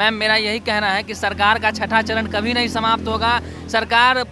Ma'am मेरा यही कहना है कि सरकार का छठा चरण कभी नहीं समाप्त होगा। सरकार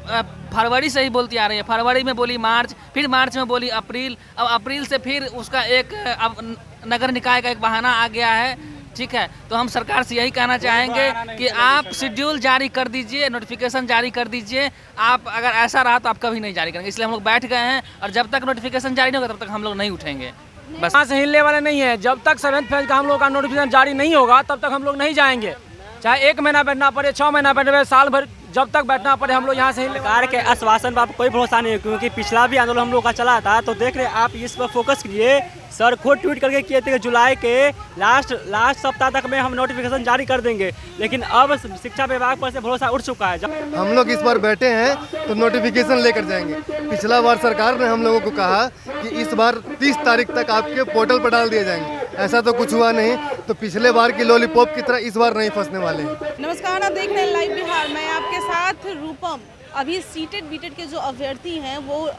फरवरी से ही बोलती आ रही है, फरवरी में बोली मार्च, फिर मार्च में बोली अप्रैल, अब अप्रैल से फिर उसका एक अब नगर निकाय का एक बहाना आ गया है। ठीक है, तो हम सरकार से यही कहना चाहेंगे कि आप शेड्यूल जारी कर दीजिए, नोटिफिकेशन जारी कर दीजिए। आप अगर ऐसा रहा तो आप कभी नहीं जारी करेंगे, इसलिए हम लोग बैठ गए हैं और जब तक नोटिफिकेशन जारी नहीं होगा तब तक हम लोग नहीं उठेंगे। बस यहाँ से हिलने वाले नहीं है। जब तक 7th फेज का हम लोग का नोटिफिकेशन जारी नहीं होगा तब तक हम लोग नहीं जाएंगे, चाहे 1 महीना बैठना पड़े, 6 महीना बैठना पड़े, साल भर जब तक बैठना पड़े, हम लोग यहाँ से हिलने। सरकार के आश्वासन पर आप कोई भरोसा नहीं है, क्योंकि पिछला भी आंदोलन हम लोग का चला था। तो देख रहे आप इस पर फोकस कीजिए। सर खुद ट्वीट करके किए थे कि जुलाई के लास्ट सप्ताह तक में हम नोटिफिकेशन जारी कर देंगे, लेकिन अब शिक्षा विभाग पर से भरोसा उठ चुका है। हम लोग इस बार बैठे हैं तो नोटिफिकेशन लेकर जाएंगे। पिछला बार सरकार ने हम लोगों को कहा कि इस बार 30 तारीख तक आपके पोर्टल पर डाल दिए जाएंगे, ऐसा तो कुछ हुआ नहीं। तो पिछले बार की लॉलीपॉप की तरह इस बार नहीं फंसने वाले हैं। नमस्कार, आप देख रहे हैं लाइव बिहार। मैं आपके साथ रूपम। अभी सीटेड बीटेड के जो अभ्यर्थी हैं वो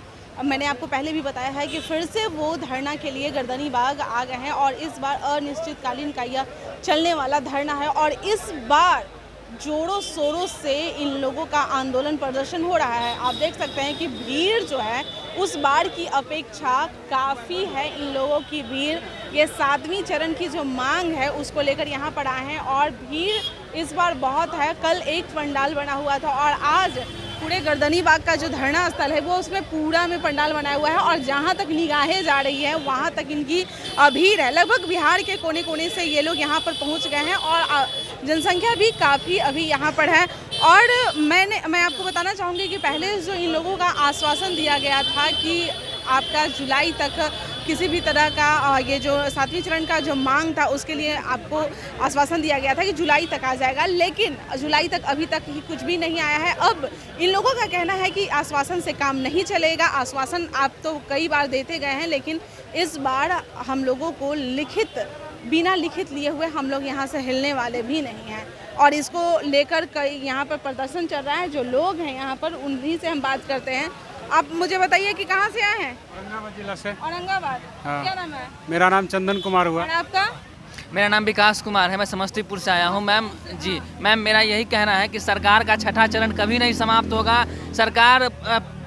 मैंने आपको पहले भी बताया है कि फिर से वो धरना के लिए गर्दनीबाग आ गए हैं और इस बार अनिश्चितकालीन का यह चलने वाला धरना है और इस बार जोरों शोरों से इन लोगों का आंदोलन प्रदर्शन हो रहा है। आप देख सकते हैं कि भीड़ जो है उस बार की अपेक्षा काफ़ी है। इन लोगों की भीड़, ये 7वीं चरण की जो मांग है उसको लेकर यहाँ पर आए हैं और भीड़ इस बार बहुत है। कल एक पंडाल बना हुआ था और आज पूरे गर्दनीबाग का जो धरना स्थल है वो उसमें पूरा में पंडाल बनाया हुआ है और जहाँ तक निगाहें जा रही है वहाँ तक इनकी भीड़ है। लगभग बिहार के कोने कोने से ये लोग यहाँ पर पहुँच गए हैं और जनसंख्या भी काफ़ी अभी यहाँ पर है। और मैं आपको बताना चाहूँगी कि पहले जो इन लोगों का आश्वासन दिया गया था कि आपका जुलाई तक किसी भी तरह का ये जो 7वीं चरण का जो मांग था उसके लिए आपको आश्वासन दिया गया था कि जुलाई तक आ जाएगा, लेकिन जुलाई तक अभी तक ही कुछ भी नहीं आया है। अब इन लोगों का कहना है कि आश्वासन से काम नहीं चलेगा। आश्वासन आप तो कई बार देते गए हैं, लेकिन इस बार हम लोगों को बिना लिखित लिए हुए हम लोग यहाँ से हिलने वाले भी नहीं हैं और इसको लेकर कई यहाँ पर प्रदर्शन चल रहा है। जो लोग हैं यहाँ पर उन्हीं से हम बात करते हैं। आप मुझे बताइए कि कहाँ से आए हैं? औरंगाबाद जिला से। औरंगाबाद। हाँ। क्या नाम है? मेरा नाम चंदन कुमार हुआ। और आपका? मेरा नाम विकास कुमार है, मैं समस्तीपुर से आया हूँ। मैम जी, मैम मेरा यही कहना है कि सरकार का छठा चरण कभी नहीं समाप्त होगा। सरकार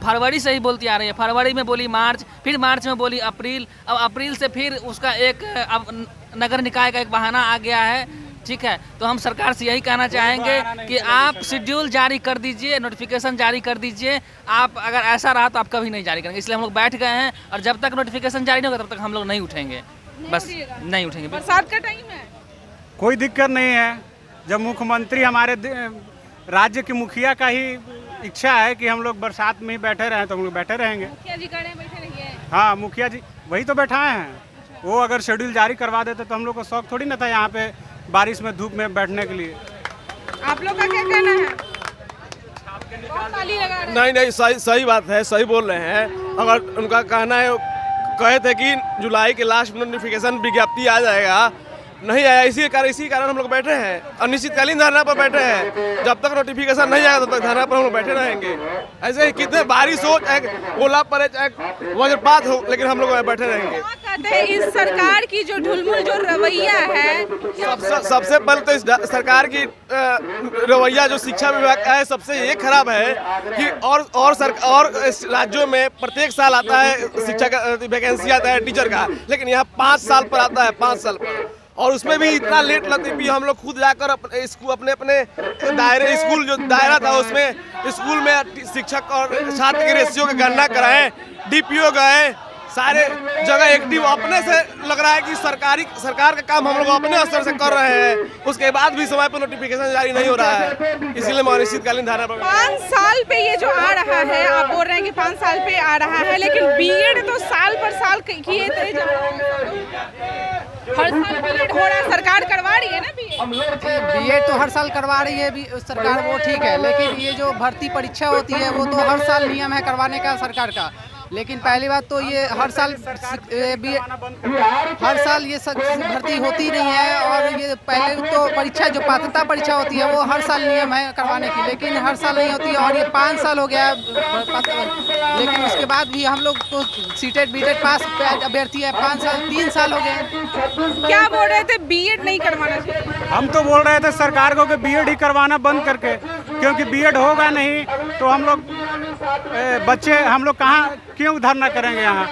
फरवरी से ही बोलती आ रही है, फरवरी में बोली मार्च, फिर मार्च में बोली अप्रैल, अब अप्रैल से फिर उसका एक अब नगर निकाय का एक बहाना आ गया है। ठीक है, तो हम सरकार से यही कहना चाहेंगे कि आप शेड्यूल जारी कर दीजिए, नोटिफिकेशन जारी कर दीजिए। आप अगर ऐसा रहा तो आप कभी नहीं जारी करेंगे, इसलिए हम लोग बैठ गए हैं और जब तक नोटिफिकेशन जारी नहीं होगा तब तक हम लोग नहीं उठेंगे। बस नहीं उठेंगे। बरसात का टाइम है, कोई दिक्कत नहीं है। जब मुख्यमंत्री हमारे राज्य के मुखिया का ही इच्छा है कि हम लोग बरसात में ही बैठे रहें तो हम लोग बैठे रहेंगे। मुखिया जी कह रहे हैं बैठे रहिए। हाँ, मुखिया जी वही तो बैठाए हैं। वो अगर शेड्यूल जारी करवा देते तो हम लोग को शौक थोड़ी ना था यहाँ पे बारिश में धूप में बैठने के लिए। आप लोग का क्या कहना है? ताली लगा रहे हैं। नहीं, सही बात है, सही बोल रहे हैं। अगर उनका कहना है, कहे थे कि जुलाई के लास्ट में नोटिफिकेशन विज्ञप्ति आ जाएगा, नहीं आया। इसी कारण हम लोग बैठे हैं, अनिश्चितकालीन धरना पर बैठे हैं। जब तक नोटिफिकेशन नहीं आएगा तब तक धरना पर हम लोग बैठे रहेंगे। ऐसे ही कितने बारिश हो, चाहे ओला पड़े, चाहे वज्रपात हो, लेकिन हम लोग बैठे रहेंगे। कहते हैं इस सरकार की जो ढुलमुल जो रवैया है, सबसे पहले तो इस सरकार की रवैया जो शिक्षा विभाग का है सबसे ये खराब है कि और राज्यों में प्रत्येक साल आता है शिक्षा का वैकेंसी आता है टीचर का, लेकिन यहाँ 5 साल पर आता है, 5 साल पर, और उसमें भी इतना लेट लतीफी। हम लोग खुद जाकर अपने दायरे, स्कूल जो दायरा था उसमें स्कूल में शिक्षक और छात्र की रेशियो की गणना कराएं, डीपीओ गए, सारे जगह एक्टिव। अपने से लग रहा है कि सरकार का काम हम लोग अपने स्तर से कर रहे हैं, उसके बाद भी समय पर नोटिफिकेशन जारी नहीं हो रहा है। इसीलिए मैं अनिश्चितकालीन धरना पर 5 साल पे ये जो आ रहा है, आप बोल रहे हैं कि 5 साल पे आ रहा है, लेकिन बीएड तो साल पर साल किए जा रहे हैं। हर साल बीएड हो रहा है, सरकार करवा रही है ना बीएड तो हर साल करवा रही है सरकार, वो ठीक है, लेकिन ये जो भर्ती परीक्षा होती है वो तो हर साल नियम है करवाने का सरकार का। लेकिन पहली बात तो ये हर साल ये सब भर्ती होती नहीं है। और ये पहले तो परीक्षा जो पात्रता परीक्षा होती है वो हर साल नियम है करवाने की, लेकिन हर साल नहीं होती है। और ये 5 साल हो गया लेकिन उसके बाद भी हम लोग तो सीटेट बीटेट पास अभ्यर्थी है 5 साल 3 साल हो गए। क्या बोल रहे थे बीएड नहीं करवाना चाहिए? हम तो बोल रहे थे सरकार को कि बीएड ही करवाना बंद करके, क्योंकि बीएड होगा नहीं तो हम लोग बच्चे हम लोग कहाँ क्यों धरना करेंगे, यहाँ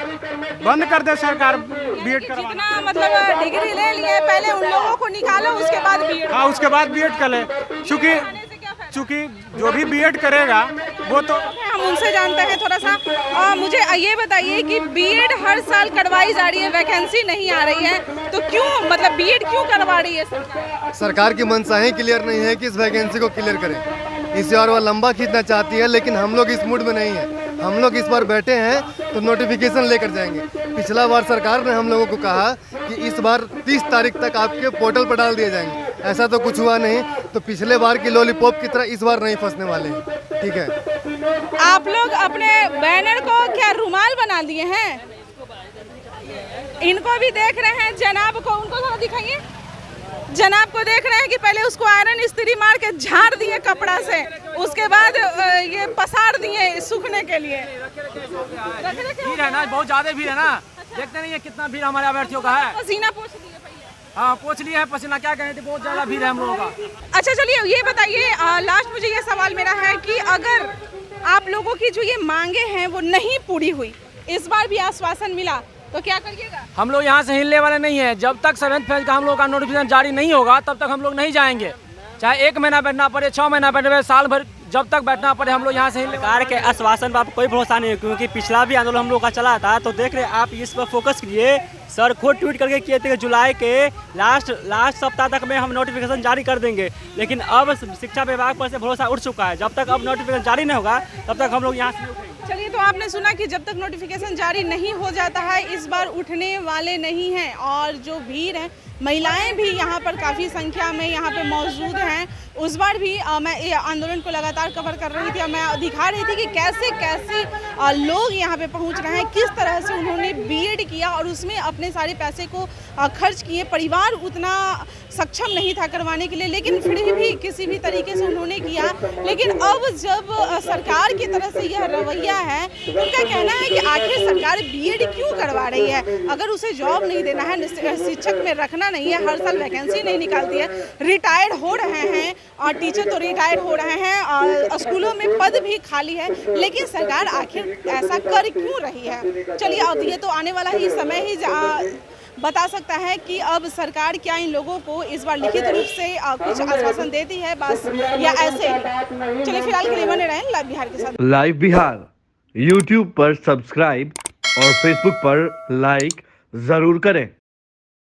बंद कर दे सरकार बीएड करवाना। जितना मतलब डिग्री ले लिए पहले उन लोगों को निकालो, उसके बाद बीएड। हाँ, उसके बाद बीएड कर ले, चूँकि जो भी बीएड करेगा वो तो हम उनसे जानते हैं थोड़ा सा। मुझे ये बताइए कि बीएड हर साल करवाई जा रही है, वैकेंसी नहीं आ रही है, तो क्यों मतलब बीएड क्यों करवा रही है सरकार? सरकार की मंशा ही क्लियर नहीं है कि इस वैकेंसी को क्लियर करें, इसे और वह लंबा खींचना चाहती है, लेकिन हम लोग इस मूड में नहीं है। हम लोग इस बार बैठे हैं तो नोटिफिकेशन लेकर जाएंगे। पिछला बार सरकार ने हम लोगों को कहा कि इस बार 30 तारीख तक आपके पोर्टल पर डाल दिए जाएंगे, ऐसा तो कुछ हुआ नहीं। तो पिछले बार की लॉलीपॉप की तरह इस बार नहीं फंसने वाले हैं, ठीक है। आप लोग अपने बैनर को क्या रुमाल बना दिए हैं? इनको भी देख रहे हैं, जनाब को उनको थोड़ा दिखाइए। जनाब को देख रहे हैं कि पहले उसको आयरन इस्त्री मार के झाड़ दिए कपड़ा से, उसके बाद ये पसार दिए सूखने के लिए। भीड़ है ना, बहुत ज्यादा भीड़ है ना, देखते नहीं है कितना भीड़ हमारे अभ्यर्थियों का है। पसीना पोंछ लिए भैया? हाँ, पोंछ लिया है पसीना, क्या कहें थे, बहुत ज्यादा भीड़ है हम लोगों का। अच्छा चलिए ये बताइए, लास्ट मुझे ये सवाल मेरा है कि अगर आप लोगों की जो ये मांगे हैं वो नहीं पूरी हुई, इस बार भी आश्वासन मिला, तो क्या करिएगा? हम लोग यहाँ से हिलने वाले नहीं है। जब तक 7th फेज का हम लोग का नोटिफिकेशन जारी नहीं होगा तब तक हम लोग नहीं जाएंगे, चाहे 1 महीना बैठना पड़े, 6 महीना बैठना पड़े, साल भर जब तक बैठना पड़े, हम लोग यहाँ से हिलने। सरकार के आश्वासन पर आप कोई भरोसा नहीं है, क्योंकि पिछला भी आंदोलन हम लोग का चला था। तो देख रहे आप इस पर फोकस कीजिए। सर खुद ट्वीट करके किए थे कि जुलाई के लास्ट सप्ताह तक में हम नोटिफिकेशन जारी कर देंगे, लेकिन अब शिक्षा विभाग पर से भरोसा उठ चुका है। जब तक अब नोटिफिकेशन जारी नहीं होगा तब तक हम लोग यहाँ से नहीं उठेंगे। चलिए, तो आपने सुना कि जब तक नोटिफिकेशन जारी नहीं हो जाता है इस बार उठने वाले नहीं हैं। और जो भीड़ है, महिलाएं भी यहाँ पर काफ़ी संख्या में यहाँ पे मौजूद हैं। उस बार भी मैं ये आंदोलन को लगातार कवर कर रही थी और मैं दिखा रही थी कि कैसे कैसे लोग यहाँ पे पहुँच रहे हैं, किस तरह से उन्होंने बीएड किया और उसमें अपने सारे पैसे को खर्च किए। परिवार उतना सक्षम नहीं था करवाने के लिए, लेकिन फिर भी किसी भी तरीके से उन्होंने किया। लेकिन अब जब सरकार की तरफ से यह रवैया है, उनका कहना है कि आखिर सरकार बीएड क्यों करवा रही है? अगर उसे जॉब नहीं देना है, शिक्षक में रखना नहीं है, हर साल वैकेंसी नहीं निकालती है, रिटायर्ड हो रहे हैं और टीचर तो रिटायर्ड हो रहे हैं और स्कूलों में पद भी खाली है, लेकिन सरकार आखिर ऐसा कर क्यों रही है? चलिए, अब ये तो आने वाला ही समय ही बता सकता है कि अब सरकार क्या इन लोगों को इस बार लिखित रूप से कुछ आश्वासन देती है बस, या ऐसे ही। चलिए, फिलहाल के लिए बने रहें लाइव बिहार के साथ। लाइव बिहार YouTube पर सब्सक्राइब और Facebook पर लाइक जरूर करें।